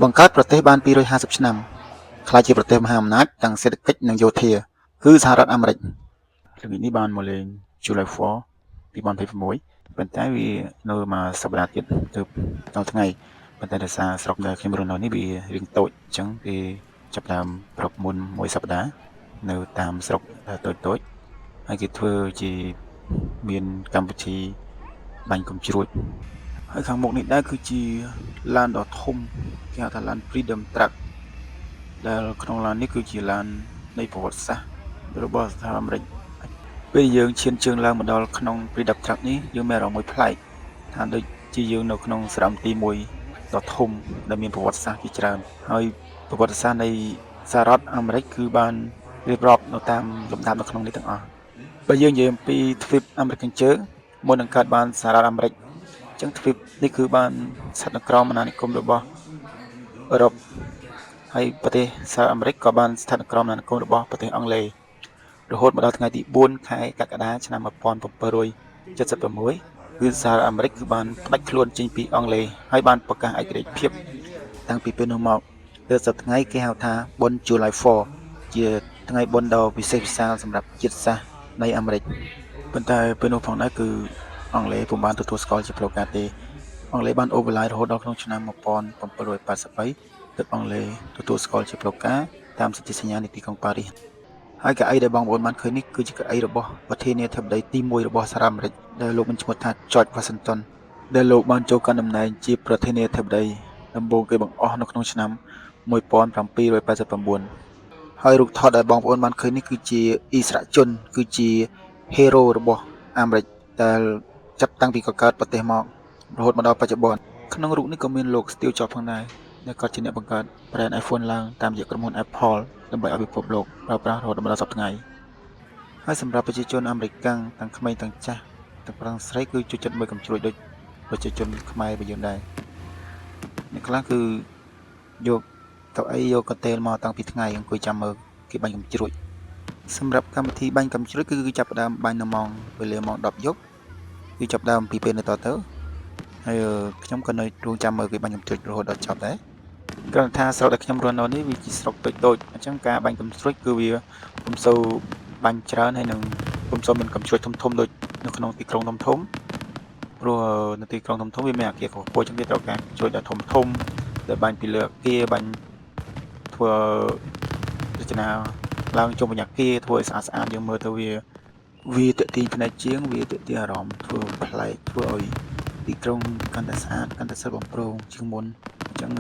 បង្កើតប្រទេសបាន250ឆ្នាំក្លាយជាប្រទេសមហាអំណាចទាំងសេដ្ឋកិច្ចនិងយោធាគឺសហរដ្ឋអាមេរិកល្ងាចនេះបានមកលេង July 4 2026 ប៉ុន្តែវានៅមួយសប្តាហ៍ទៀតទើបដល់ថ្ងៃប៉ុន្តែដោយសារស្រុកដែលខ្ញុំរស់នៅនេះវារៀងតូចអញ្ចឹងគេចាប់ផ្ដើមប្រពមុនមួយសប្តាហ៍នៅតាមស្រុកតូចៗហើយគេធ្វើជាមានកម្មវិធីបាញ់កាំជ្រួចហើយខាងមុខនេះដែរគឺជាឡានដ៏ធំគេហៅថាឡាន Freedom Truck ដែលក្នុងឡាននេះគឺជាឡាននៃប្រវត្តិសាស្ត្ររបស់សហរដ្ឋអាមេរិកពេលយើងឈានជើងឡើងមកដល់ក្នុង Freedom Truck នេះយើងមានអារម្មណ៍មួយប្លែកថាដូចជាយើងនៅក្នុងសារមន្ទីរមួយដ៏ធំដែលមានប្រវត្តិសាស្ត្រជាច្រើនហើយប្រវត្តិសាស្ត្រនៃសហរដ្ឋអាមេរិកគឺបានរៀបរាប់នៅតាមលំដាប់នៅក្នុងនេះទាំងអស់បើយើងនិយាយអំពីទ្វីបអាមេរិកខាងជើងមុននឹងកើតបានសហរដ្ឋអាមេរិកអញ្ចឹងទ្វីបនេះគឺបានស្ថិតនៅក្រោមអាណានិគមរបស់អឺរ៉ុបហើយប្រទេសសហរដ្ឋអាមេរិកក៏បានស្ថិតនៅក្រោមអាណានិគមរបស់ប្រទេសអង់គ្លេសរហូតមកដល់ថ្ងៃទី4ខែកក្កដាឆ្នាំ1776គឺសហរដ្ឋអាមេរិកគឺបានផ្ដាច់ខ្លួនចេញពីអង់គ្លេសហើយបានប្រកាសឯករាជ្យភាពតាំងពីពេលនោះមកទើបសប្តាហ៍ថ្ងៃគេហៅថាបុណ្យ July 4ជាថ្ងៃបុណ្យដ៏វិសេសវិសាលសម្រាប់ជាតិសាសន៍នៃអាមេរិកប៉ុន្តែពេលនោះផងដែរគឺអង់គ្លេសពុំបានទទួលស្គាល់ជាផ្លូវការទេអង់គ្លេសបានអូសបន្លាយរហូតដល់ក្នុងឆ្នាំ1783ទើបអង់គ្លេសទទួលស្គាល់ជាផ្លូវការតាមសន្ធិសញ្ញានៃទីក្រុងប៉ារីសហើយកៅអីដែលបងប្អូនបានឃើញនេះគឺជាកៅអីរបស់ប្រធានាធិបតីទី1របស់សហរដ្ឋអាមេរិកដែលលោកមានឈ្មោះថា George Washington ដែលលោកបានចូលកាន់តំណែងជាប្រធានាធិបតីដំបូងគេបង្អស់នៅក្នុងឆ្នាំ1789ហើយរូបថតដែលបងប្អូនបានឃើញនេះគឺជាអិសរាជជនគឺជា hero របស់អាមេរិកដែលចាប់តាំងពីកកើតប្រទេសមករហូតមកដល់បច្ចុប្បន្នក្នុងរូបនេះក៏មានលោក Steve Jobs ផងដែរដែលគាត់ជាអ្នកបង្កើត brand iPhone ឡើងតាមរយៈក្រុមហ៊ុន Apple ដើម្បីឲ្យពិភពលោកប្រើប្រាស់រហូតដល់សប្តាហ៍ថ្ងៃហើយសម្រាប់ប្រជាជនអាមេរិកទាំងក្មេងទាំងចាស់ទាំងប្រុសស្រីគឺជួយចិត្តមើលកំជ្រួចដូចប្រជាជនខ្មែររបស់យើងដែរអ្នកខ្លះគឺយកកៅអីយកកន្ទេលមកតាំងពីថ្ងៃអង្គុយចាំមើលគេបាញ់កំជ្រួចសម្រាប់កម្មវិធីបាញ់កំជ្រួចគឺចាប់ផ្ដើមបាញ់នៅម៉ោងវេលាម៉ោង10យប់គឺចាប់ផ្ដើមពីពេលនៅតទៅហើយខ្ញុំក៏នៅរងចាំមើលគេបាញ់កំជ្រួចរហូតដល់ចប់ដែរគ្រាន់តែថាស្រុកដែលខ្ញុំរស់នៅនេះវាជាស្រុកតូចអញ្ចឹងការបាញ់កំជ្រួចគឺវាពុំសូវបាញ់ច្រើនហើយនឹងពុំសូវមានកំជ្រួចធំដូចនៅក្នុងទីក្រុងធំព្រោះនៅទីក្រុងធំវាមានអគារខ្ពស់ៗអញ្ចឹងវាត្រូវការកំជ្រួចដែលធំដែលបាញ់ពីលើអគារបាញ់ធ្វើរចនាឡើងជុំវិញអគារធ្វើឲ្យស្អាតយើងមើលទៅវាទាក់ទាញភ្នែកជាងវាទាក់ទាញអារម្មណ៍ធ្វើប្លែកធ្វើឲ្យទីក្រុងកាន់តែស្អាតកាន់តែស្រស់បំព្រងជាងមុនអញ្ចឹង